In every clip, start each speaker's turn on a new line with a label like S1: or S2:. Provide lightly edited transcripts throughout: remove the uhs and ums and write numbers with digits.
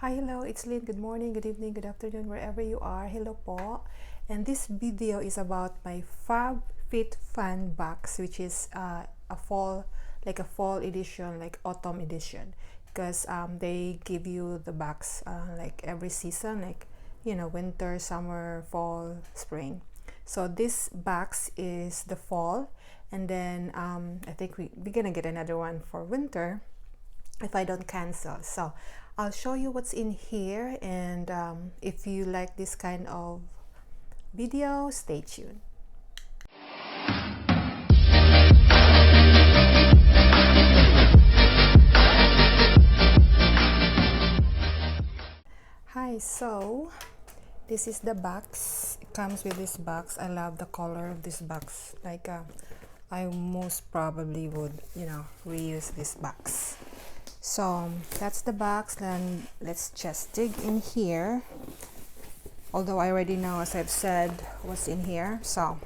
S1: Hi, hello, it's Lynn. Good morning, good evening, good afternoon, wherever you are. Hello po. And this video is about my Fabfitfun box, which is a fall, like a fall edition, like autumn edition. Because they give you the box like every season, like, winter, summer, fall, spring. So this box is the fall. And then I think we're gonna get another one for winter if I don't cancel. So I'll show you what's in here, and if you like this kind of video, stay tuned. Hi, so this is the box. It comes with this box. I love the color of this box. Like I most probably would, reuse this box. So that's the box. Then let's just dig in here, although I already know, as I've said, what's in here. So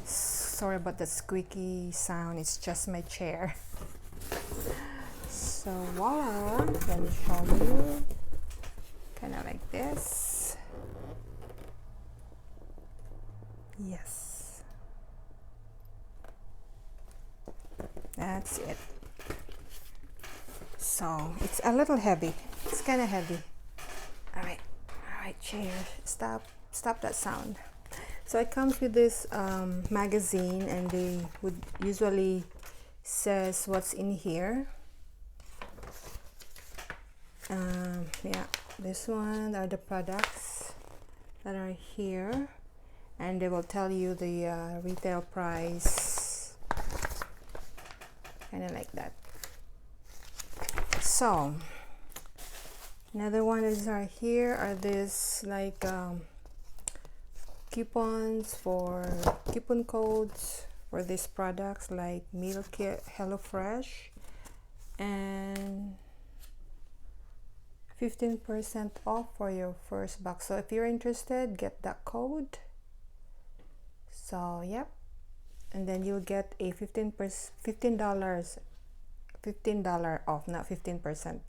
S1: sorry about that squeaky sound, it's just my chair. So voila, let me show you, kind of like this. Yes, that's it. So it's a little heavy, it's kind of heavy. All right, chair, stop that sound. So it comes with this magazine, and they would usually says what's in here. Yeah, this one are the products that are here, and they will tell you the retail price, kind of like that. So another one is right here are this like coupon codes for these products, like meal kit, HelloFresh, and 15% off for your first box. So if you're interested, get that code. So yep, and then you'll get a $15 off, not 15%,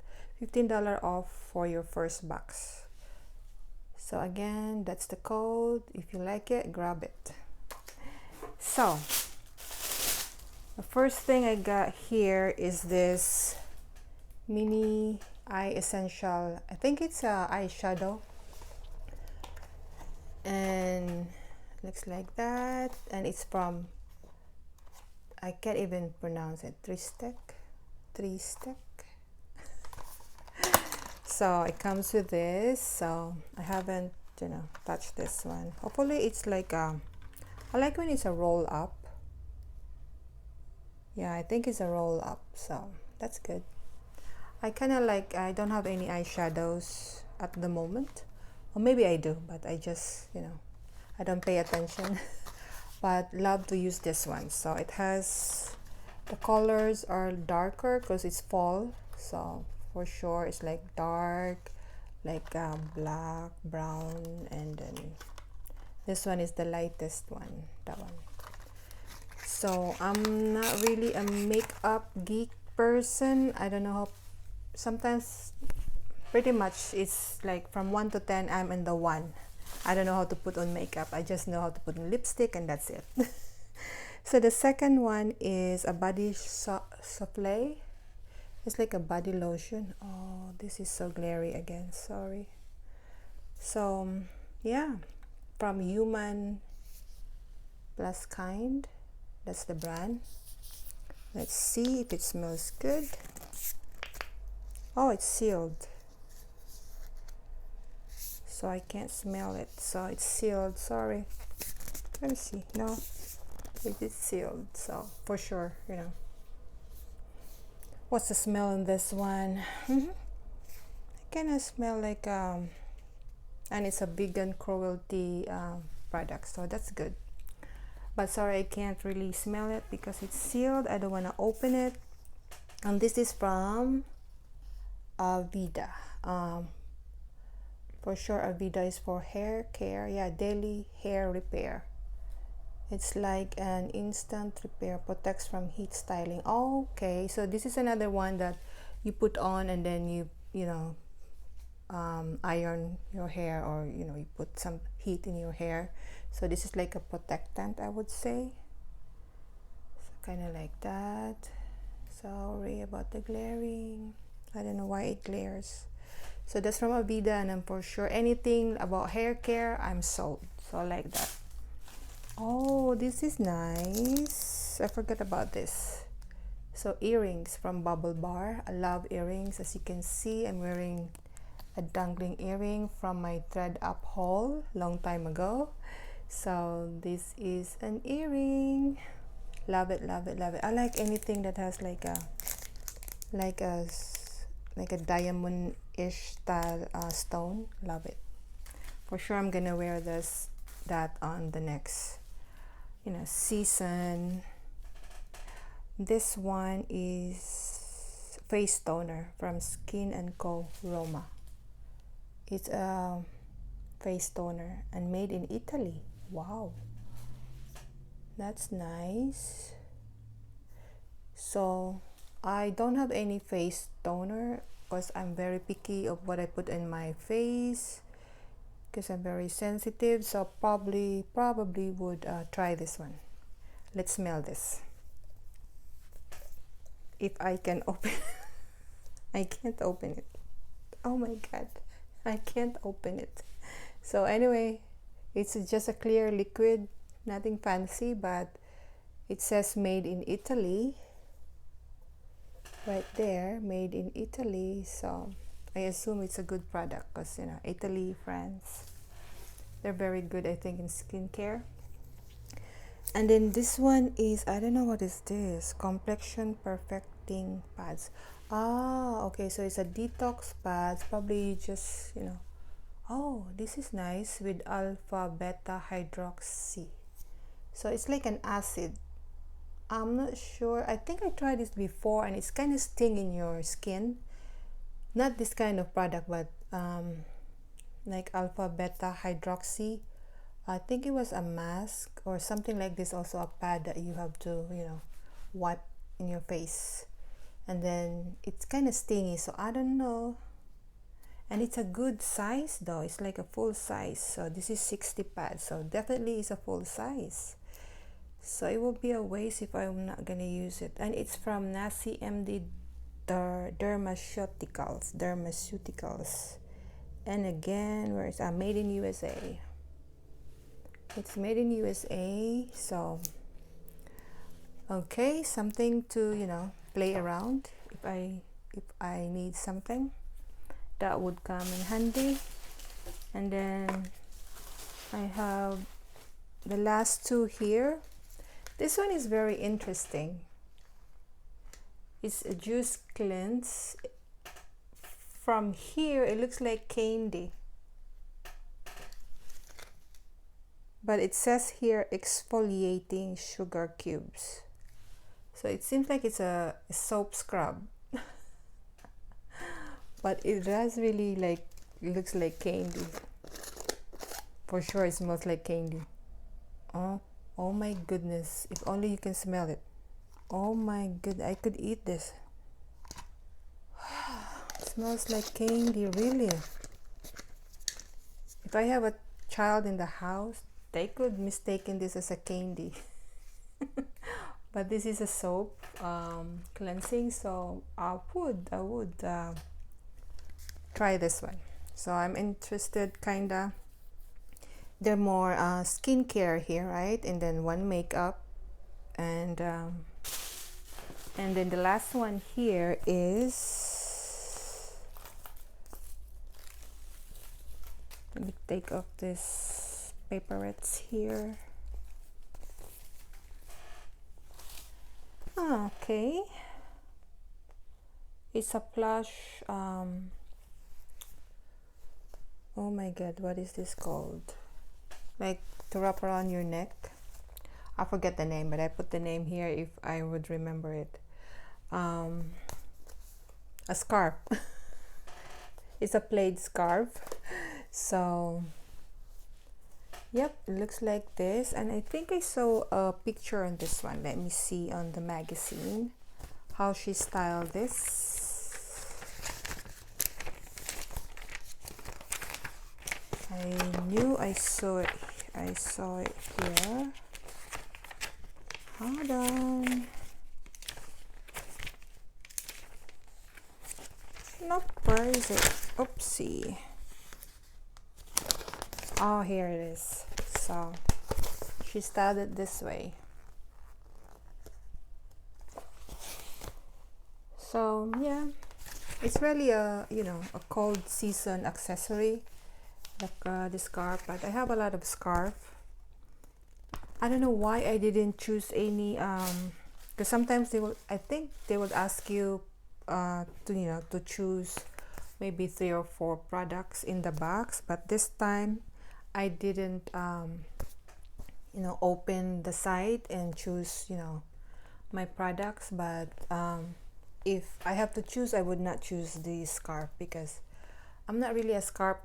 S1: $15 off for your first box. So again, that's the code. If you like it, grab it. So the first thing I got here is this mini eye essential. I think it's a eyeshadow, and looks like that. And it's from, I can't even pronounce it, three stick. So it comes with this. So I haven't touched this one. Hopefully it's like I like when it's a roll up. Yeah, I think it's a roll up, so that's good. I kind of like, I don't have any eyeshadows at the moment, or maybe I do, but I just I don't pay attention. But love to use this one. So it has, the colors are darker because it's fall, so for sure it's like dark, like black, brown, and then this one is the lightest one, that one. So I'm not really a makeup geek person. I don't know how, sometimes pretty much it's like from 1 to 10, I'm in the 1. I don't know how to put on makeup. I just know how to put on lipstick, and that's it. So the second one is a body souffle. It's like a body lotion. Oh, this is so glary again, sorry. So yeah, from Human Plus Kind, that's the brand. Let's see if it smells good. Oh, it's sealed, so I can't smell it. So it's sealed, sorry. Let me see. No, it is sealed, so for sure, What's the smell in this one? I kind of smell like and it's a vegan cruelty product, so that's good. But sorry, I can't really smell it because it's sealed. I don't want to open it. And this is from Avida. For sure, Avida is for hair care. Yeah, daily hair repair. It's like an instant repair, protects from heat styling. Okay, so this is another one that you put on, and then you you know, iron your hair, or you know, you put some heat in your hair. So this is like a protectant, I would say. So kind of like that. Sorry about the glaring. I don't know why it glares. So that's from Avida, and I'm for sure anything about hair care, I'm sold. So I like that. Oh, this is nice. I forgot about this. So earrings from Bubble Bar. I love earrings. As you can see, I'm wearing a dangling earring from my thread up haul long time ago. So this is an earring. Love it, love it, love it. I like anything that has like a like a diamond-ish style stone. Love it. For sure I'm gonna wear that on the next, you know, season. This one is face toner from Skin & Co. Roma. It's a face toner and made in Italy. Wow, that's nice. So I don't have any face toner because I'm very picky of what I put in my face, because I'm very sensitive. So probably would try this one. Let's smell this. If I can open I can't open it. Oh my god, I can't open it. So anyway, it's just a clear liquid, nothing fancy, but it says made in Italy right there, made in Italy. So I assume it's a good product because, you know, Italy, France, they're very good, I think, in skincare. And then this one is, I don't know what is this, complexion perfecting pads. Ah, okay, so it's a detox pads, probably just, you know. Oh, this is nice, with alpha beta hydroxy. So it's like an acid. I'm not sure, I think I tried this before and it's kind of sting in your skin. Not this kind of product, but like alpha beta hydroxy. I think it was a mask or something like this, also a pad that you have to, you know, wipe in your face. And then it's kind of stingy, so I don't know. And it's a good size though, it's like a full size. So this is 60 pads, so definitely it's a full size. So it will be a waste if I'm not gonna use it. And it's from Nasi MD Dermaceuticals. And again, where is made in USA. It's made in USA. So okay, something to, you know, play around if I need something that would come in handy. And then I have the last two here. This one is very interesting. It's a juice cleanse. From here it looks like candy, but it says here exfoliating sugar cubes. So it seems like it's a soap scrub. But it does really like, looks like candy. For sure it smells like candy. Oh my goodness, if only you can smell it. Oh my god, I could eat this. It smells like candy, really. If I have a child in the house, they could mistaken this as a candy. But this is a soap cleansing, so I would try this one. So I'm interested, kinda. They're more skincare here, right? And then one makeup, and then the last one here is, let me take off this paperettes here. Okay, it's a plush, oh my god, what is this called? Like to wrap around your neck. I forget the name, but I put the name here if I would remember it. A scarf. It's a plaid scarf. So yep, it looks like this. And I think I saw a picture on this one. Let me see on the magazine how she styled this. I knew I saw it here. Hold on. Nope, where is it? Oopsie. Oh, here it is. So she styled it this way. So yeah, it's really a a cold season accessory, like the scarf. But I have a lot of scarf. I don't know why I didn't choose any because sometimes I think they would ask you to choose maybe 3 or 4 products in the box, but this time I didn't open the site and choose my products. But if I have to choose, I would not choose the scarf because I'm not really a scarf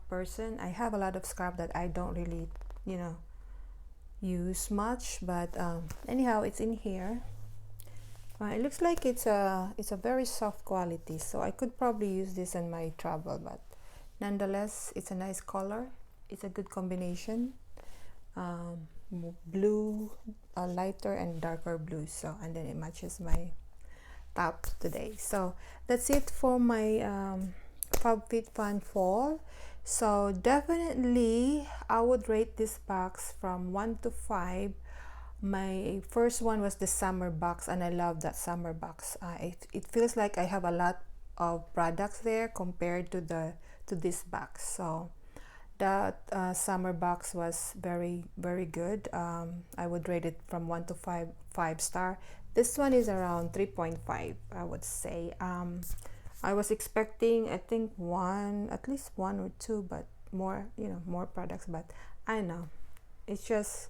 S1: person. I have a lot of scarf that I don't really use much, but anyhow, it's in here. It looks like it's a very soft quality, so I could probably use this in my travel, but nonetheless, it's a nice color. It's a good combination. Blue, lighter and darker blue, so and then it matches my top today. So that's it for my Fabfitfun fall. So definitely I would rate this box from 1 to 5. My first one was the summer box, and I love that summer box. It feels like I have a lot of products there compared to this box. So that summer box was very, very good. I would rate it from 1 to 5 star. This one is around 3.5, I would say. I was expecting, I think at least 1 or 2, but more, more products. But I know it's just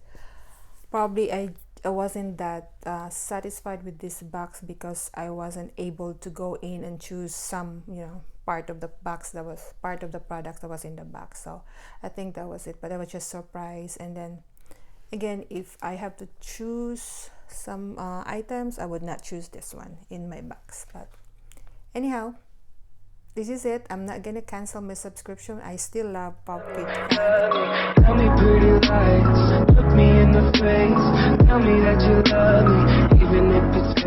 S1: probably I wasn't that satisfied with this box because I wasn't able to go in and choose some, part of the box that was part of the products that was in the box. So I think that was it. But I was just surprised. And then again, if I have to choose some items, I would not choose this one in my box. But anyhow, this is it. I'm not gonna cancel my subscription. I still love Fabfitfun.
S2: Tell me pretty lies, look me in the face, tell me that you love me, even if it's